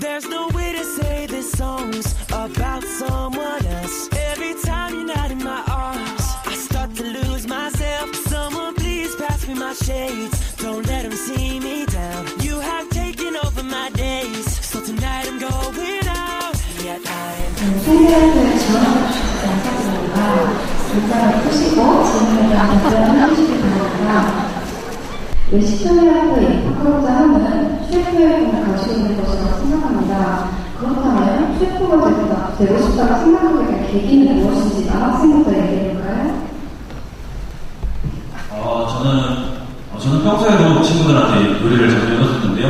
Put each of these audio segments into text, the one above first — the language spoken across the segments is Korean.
There's no way to say this song's about someone else. Every time you're not in my arms, I start to lose myself. Someone please pass me my shades. Don't let them see me down. You have taken over my days, so tonight I'm going out. Yet I'm 생일을 지원하고 싶지 않겠습니다. 문자를 푸시고 질문을 답변을 해주시기 바랍니다. 10주년을 입학하고자 하는 셰프의 꿈을 가지고 있는 것이라고 생각합니다. 그렇다면 셰프가 되고 싶다고 생각하게 된 계기는 무엇인지 남학생부터 얘기해볼까요? 저는 평소에도 친구들한테 요리를 자주 해줬었는데요.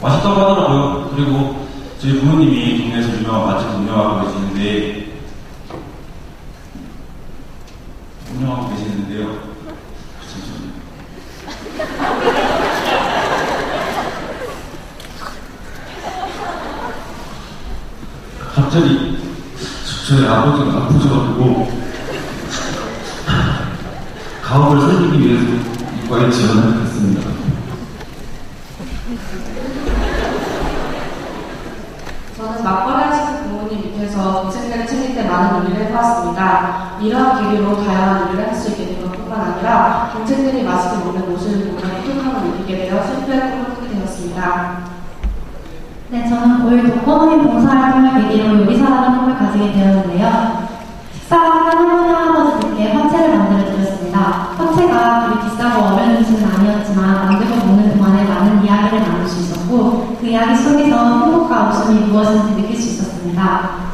맛있다고 하더라고요. 그리고 저희 부모님이 동네에서 유명한 맛집 운영하고 계시는데요. 갑자기 저희 아버지가 아프셔가지고 가업을 살리기 위해서 이과에 지원을 했습니다. 저는 막걸리 하시는 부모님 밑에서 동생들을 챙길 때 많은 요리를 해봤습니다. 이러한 계기로 다양한 요리를 할 수 있게 된 것뿐만 아니라 동생들이 맛있게 먹는 모습을 보며 행복함을 느끼게 되어 셰프의 꿈을 꾸게 되었습니다. 네, 저는 고1 독거노인 봉사활동을 계기로 요리사라는 꿈을 가지게 되었는데요. 식사를 한 할아버지께 화채를 만들어드렸습니다. 화채가 그리 비싸고 어려운 음식은 아니었지만 만들고 먹는 동안에 많은 이야기를 나눌 수 있었고 그 이야기 속에서 행복과 웃음이 무엇인지 느낄 수 있었습니다.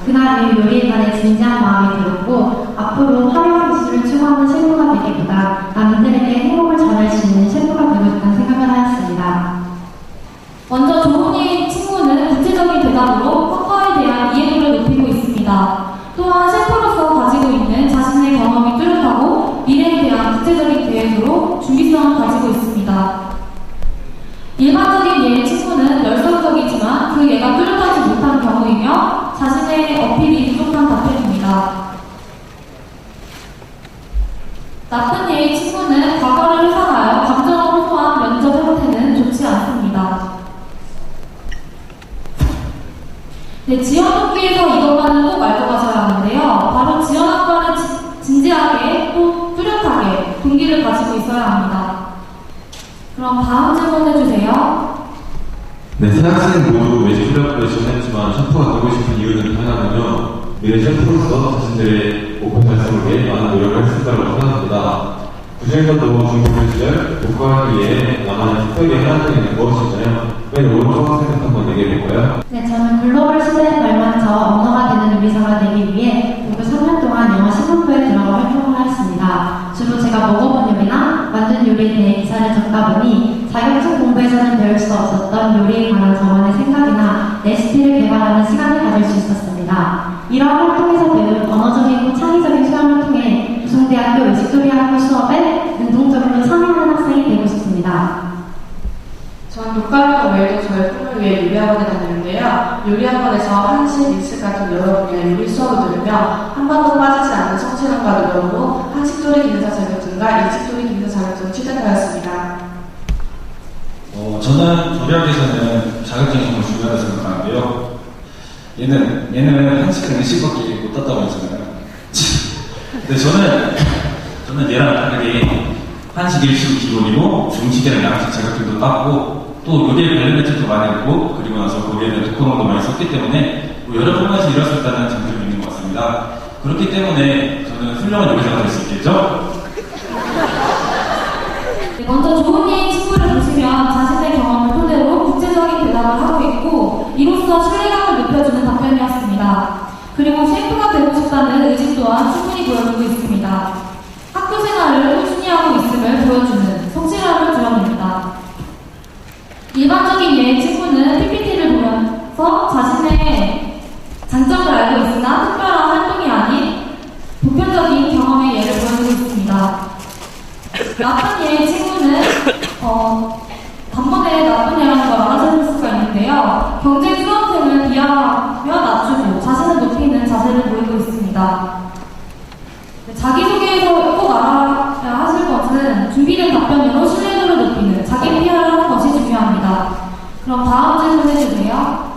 그날 이 요리에 관해 진지한 마음이 들었고 앞으로 화려한 기술을 추구하는 셰프가 되기보다 남들에게 행복을 전할 수 있는 셰프가 되고 싶다는 생각을 하였습니다. 먼저 조은이의 친구는 구체적인 대답으로 화과에 대한 이해도를 높이고 있습니다. 또한 셰프로서 가지고 있는 자신의 경험이 뚜렷하고 미래에 대한 구체적인 계획으로 준비성을 가지고 있습니다. 일반적인 예의 친구는 열성적이지만 그 예가 뚜렷하지 못한 경우이며 자신의 어필이 부족한 답변입니다. 나쁜 예의 친구는 과거를 회상하여 감정을 호소한 면접 형태는 좋지 않습니다. 네, 지원학교에서 이것만은 꼭 알고 가셔야 하는데요. 바로 지원학과는 진지하게 또 뚜렷하게 동기를 가지고 있어야 합니다. 그럼 다음 질문 해주세요. 네, 새 학생 모두 외식후학교에 지원했지만 셰프가 되고 싶은 이유는 하나는요. 미래 셰프로서 자신들의 목표 달성을 위해 많은 노력을 했을 거라고 생각합니다. 그중에서도 중고교 시절 독과학기에 남한의 특별히 하는 일은 무엇인가요? 왜 오른쪽 학생부터 한번 얘기해볼까요? 네, 저는 글로벌 시대에 걸맞춰 언어가 되는 요리사가 되기 위해 고교 3년 동안 영어 시간부에 들어가 활동을 하였습니다. 주로 제가 먹어본 요리나 만든 요리에 대해 기사를 적다 보니 자격증 공부에서는 배울 수 없었던 요리에 관한 저만의 생각이나 레시피를 개발하는 시간을 가질 수 있었습니다. 이러한 활동에서 배운 언어적이고 창의적인 수양을 통해 부송대학교 의식조리학부 수업에 능동적으로 참여하는 학생이 되고 싶습니다. 전 독과학과 외에도 저의 꿈을 위해 요리학원에 다니는데요. 요리학원에서 한식, 일식 같은 여러 분야의 요리 수업을 들으며 한 번도 빠지지 않는 성실함과 노력으로 한식조리 기능사 자격증과 일식조리 기능사 자격증을 취득하였습니다. 저는 조리학에서는 자격증이 정말 중요하다고 생각하는데요. 얘는 한식은 일식밖에 못 땄다고 했잖아요. 근데 저는 얘랑 다르게 한식, 일식 기본이고 중식이랑 양식 자격증도 땄고 또 요리에 관련된 책도 많이 읽고 그리고 나서 거기에는 독학도 많이 썼기 때문에 여러 분야에서 일할 수 있다는 장점이 있는 것 같습니다. 그렇기 때문에 저는 훌륭한 요리사가 될 수 있겠죠? 네, 먼저 조은이의 친구를 보시면 자신의 경험을 토대로 구체적인 대답을 하고 있고 이로써 신뢰감을 높여주는 답변이었습니다. 그리고 셰프가 되고 싶다는 의지 또한 충분히 보여주고 있습니다. 학교 생활을 꾸준히 하고 있음을 보여주는 성실함을 드러냅니다. 일반적인 예의 친구는 PPT를 보면서 자신의 장점을 알고 있으나 특별한 활동이 아닌 보편적인 경험의 예를 보여주고 있습니다. 나쁜 예의 친구는 단번에 나쁜 예라는 걸 알아차릴 수가 있는데요. 경쟁 수험생을 비하하며 낮추고 자신을 높이는 자세를 보이고 있습니다. 자기소개에서 꼭 알아야 하실 것은 준비된 답변으로 신뢰도를 높이는 자기 PR을 하는 것이 중요합니다. 그럼 다음 질문 해주세요.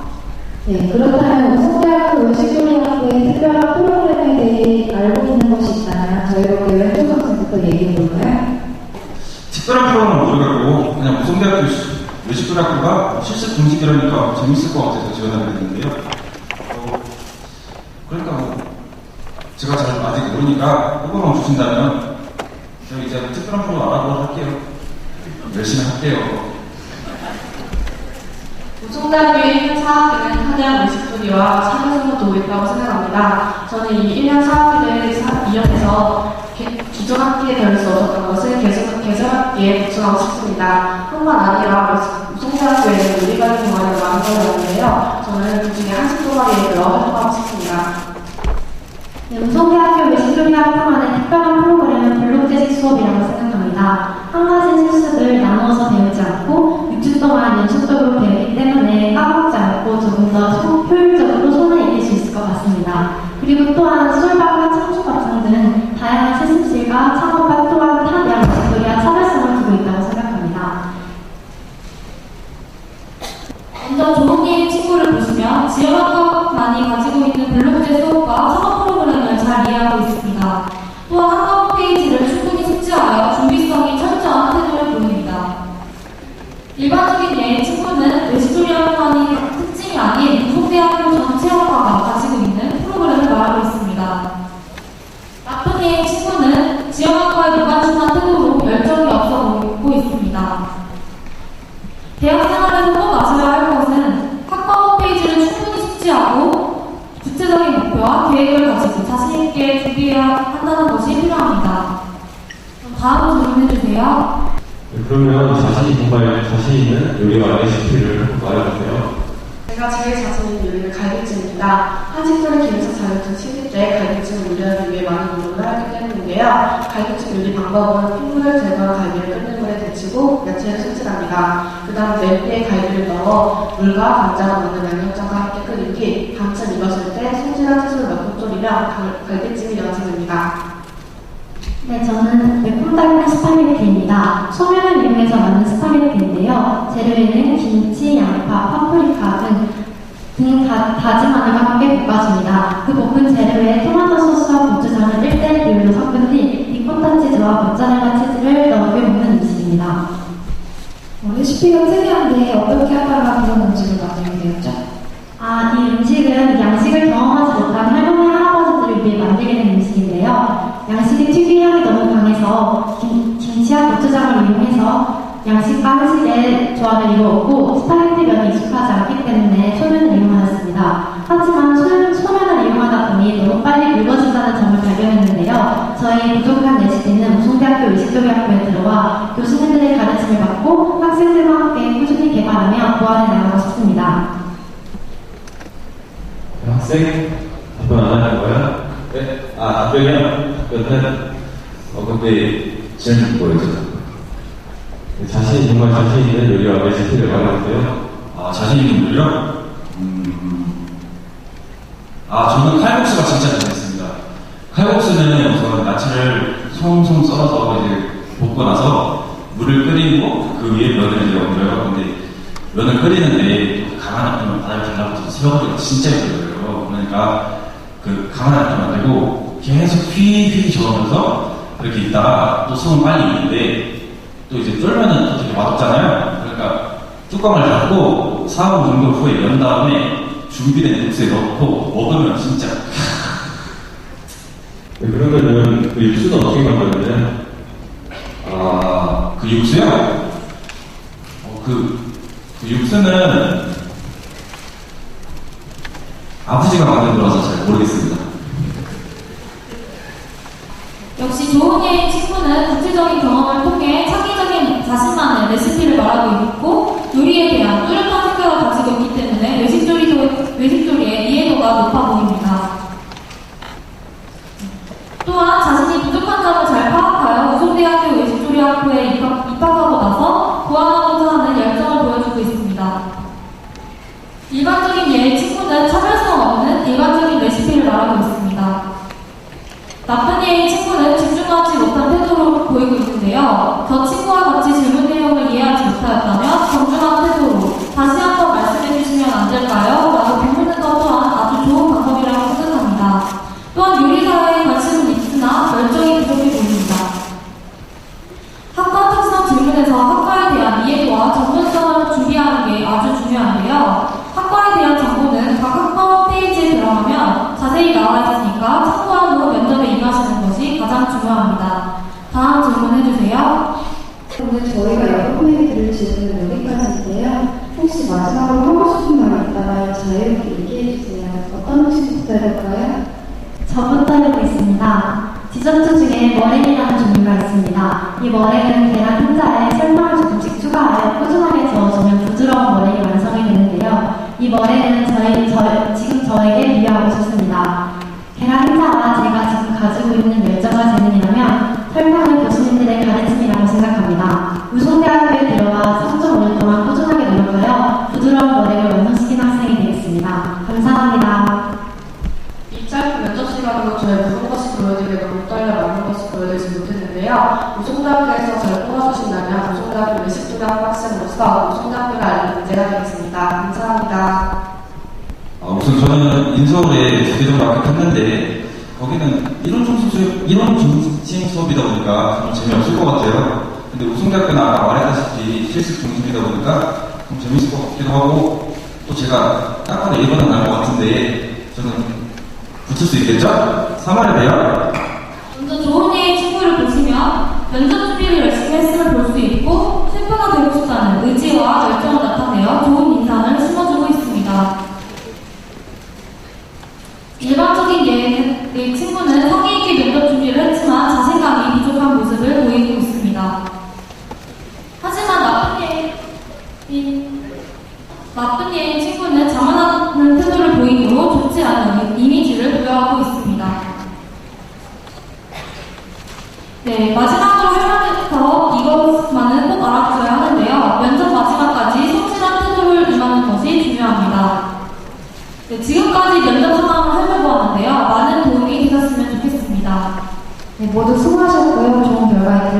있을까부터 얘기해볼까요? 특별한 프로그램은 모르겠고 그냥 무성대학교 외식도학교가 실습 중식이라니까 재밌을 것 같아서 지원하게 됐는데요. 그러니까 뭐 제가 잘 아직 모르니까 후보만 주신다면 제가 이제 특별한 프로그램 알아보도록 할게요. 열심히 할게요. 우송대학교의 1년 4학기는 하대한 외식조리와 사교수가 두고 있다고 생각합니다. 저는 이 1년 4학기를 이용해서 기존 학기에 배울 수 없었던 것을 개설 학기에 보충하고 싶습니다. 뿐만 아니라 우송대학교에는 요리관리 동아리가 많은 걸 아는데요. 저는 그중에 한식 동아리에 들어 활동하고 싶습니다. 네, 우송대학교 외식조리가 활동하는 특별한 프로그램은 블록재직 수업이라고 생각합니다. 한 가지 실습을 나누어서 배우지 않고 6주 동안 연속적으로 배우기 때문에 까먹지 않고 조금 더 효율적으로 손에 익힐 수 있을 것 같습니다. 그리고 또한 수술방과 창조과정 등 다양한 실습실과 창업과 또한 타 대학 외식조리와 차별성을 두고 있다고 생각합니다. 먼저 조은이의 친구를 보시면 지역학과만이 가지고 있는 블록제 수업과 창업 프로그램을 잘 이해하고 있습니다. 또한 학과 홈페이지를 충분히 숙지하여 준비성이 철저한 태도를 보입니다. 일반적인 예의 친구는 외식조리 학과만이 특징이 아닌 우송대학교 전체 학과가 가지고 있는 프로그램을 말하고 있습니다. 나쁜 예의 친구는 지역학과의 무관심한 태도로 열정이 없어 보이고 있습니다. 대학생활에서 꼭 아셔야 할 것은 학과 홈페이지를 충분히 숙지하고 구체적인 목표와 계획을 가지고 자신있게 준비해야 한다는 것이 필요합니다. 다음 질문해주세요. 그러면 정말 자신 있는 요리와 레시피를 말해주세요. 제가 제일 자신 있는 요리는 갈비찜입니다. 한식조리 기능사 자격증 취득 때 갈비찜을 요리하기 위해 많은 노력을 하기 때문인데요. 갈비찜 요리 방법은 핏물을 제거한 갈비를 끓는 물에 데치고 야채를 손질합니다. 그 다음 냄비에 갈비를 넣어 물과 간장을 넣는 양념장과 함께 끓인 뒤 반쯤 익었을 때 손질한 채소를 넣고 졸이면 갈비찜이 완성됩니다. 네, 저는 매콤달콤한 스파게티입니다. 소면을 이용해서 만든 스파게티인데요. 재료에는 김치, 양파, 파프리카 등 다진 마늘과 함께 볶아줍니다. 그 볶은 재료에 토마토 소스와 고추장을 1대1 비율로 섞은 뒤 리코타 치즈와 모짜렐라 치즈를 넣어 먹는 음식입니다. 레시피가 특이한데 어떻게 하다가 그런 음식을 만들게 되었죠? 이 음식은 양식을 경험하지 못한 할머니, 할아버지들을 위해 만들게 된 음식인데요. 양식의 특유향이 너무 강해서 김치와 고추장을 이용해서 양식과 한식의 조합을 이루었고 스파게티 면이 익숙하지 않기 때문에 소면을 이용하였습니다. 하지만 소면을 이용하다 보니 너무 빨리 묽어진다는 점을 발견했는데요. 저희 부족한 레시피는 우송대학교 외식조리학교에 들어와 교수님들의 가르침을 받고 학생들과 함께 꾸준히 개발하며 보완해 나가고 싶습니다. 학생? 답변 안 하는 거야? 네? 답변이요? 답변은? 근데 질문 뭐였죠? 정말 자신 있는 요리와 레시피를 말해주세요. 자신 있는 요리요? 저는 칼국수가 진짜 재밌습니다. 칼국수는 우선 야채를 송송 썰어서 이제 볶고 나서 물을 끓이고 그 위에 면을 이제 얹어요. 근데 면을 끓이는데 강한 앞에만 바닥에 달라붙어서 세워버리기가 진짜 힘들어요. 그러니까 그 강한 앞에 만들고 계속 휘휘 저으면서 그렇게 있다가 또 손은 빨리 익는데 또 이제 쫄면은 또 되게 맛없잖아요. 그러니까 뚜껑을 닫고 4분 정도 후에 연 다음에 준비된 육수에 넣고 먹으면 진짜 그러면은 그 육수는 어떻게 만드는데? 그 육수요? 그 육수는 아버지가 만든 거라서 잘 모르겠습니다. 역시 조은이의 친구는 구체적인 경험을 통해 창의적인 자신만의 레시피를 말하고 있고 요리에 대한 뚜렷한 생각을 가지고 있기 때문에 외식조리의 이해도가 높아 보입니다. 또한 자신이 부족한 점을 잘 파악하여 우송대학교 외식조리학교에 입학하고 나서 보완하고자 하는 열정을 보여주고 있습니다. 일반적인 예의 친구는 차별성 없는 일반적인 레시피를 말하고 있습니다. 나쁜 예의 친구는 집중하지 못한 태도로 보이고 있는데요. 저 친구와 같이 질문 내용을 이해하지 못하였다면 정중한 태도로 다시 한번 말씀해 주시면 안 될까요? 라고 비묻는 것 또한 아주 좋은 방법이라고 생각합니다. 또한 요리사에 관심은 있으나 열정이 부족해 보입니다. 질문해주세요. 오늘 저희가 여러 분에게 드릴 질문은 여기까지인데요. 혹시 마지막으로 하고 싶은 말 있다면 자유롭게 얘기해주세요. 어떤 분부터 해볼까요? 저부터 해보겠습니다. 디저트 중에 머랭이라는 종류가 있습니다. 이 머랭은 계란 흰자에 설탕을 조금씩 추가하여 꾸준하게 저어주면 부드러운 머랭이 완성이 되는데요. 이 머랭은 지금 저에게 비유하고 싶습니다. 계란 흰자와 제가 지금 가지고 있는 열정과 재능이라면 설탕은 교수님들의 가르침이라고 생각합니다. 우송대학교에 들어와 3.5년 동안 꾸준하게 노력하여 부드러운 머랭을 완성시킨 학생이 되겠습니다. 감사합니다. 이 짧은 면접 시간으로 저의 모든 것을 보여드리게 너무 떨려 많은 것을 보여드리지 못했는데요. 우송대학교에서 저를 뽑아주신다면 우송대학교 외식도장 학생으로서 우송대학교를 알리는 인재가 되겠습니다. 감사합니다. 우선 저는 인서울에 2개 정도 합격했는데 거기는 이론 중심 수업이다 보니까 좀 재미없을 것 같아요. 근데 우송대학교는 아까 말했다시피 실습 중심이다 보니까 좀 재밌을 것 같기도 하고 또 제가 딱 봐도 1번은 나올 것 같은데 저는 붙을 수 있겠죠? 3월에 돼요? 먼저 조은이의 친구를 보시면 면접 준비를 열심히 했음을 볼 수 있고 셰프가 되고 싶다는 의지와 열정을 나타내어 좋은 인상을 심어주고 있습니다. 일반적인 예의 친구는 성의 있게 면접 준비를 했지만 자신감이 부족한 모습을 보이고 있습니다. 하지만 나쁜 예의 친구는 자만하는 태도를 보이므로 좋지 않은 이미지를 부여하고 있습니다. 네, 마지막으로 할 말부터 이것만은 꼭 알아두셔야 하는데요. 면접 마지막까지 성실한 태도를 임하는 것이 중요합니다. 네, 지금까지 면접 상황을 살펴보았는데요. 많은 도움이 되셨으면 좋겠습니다. 네, 모두 수고하셨고요. 좋은 결과 있길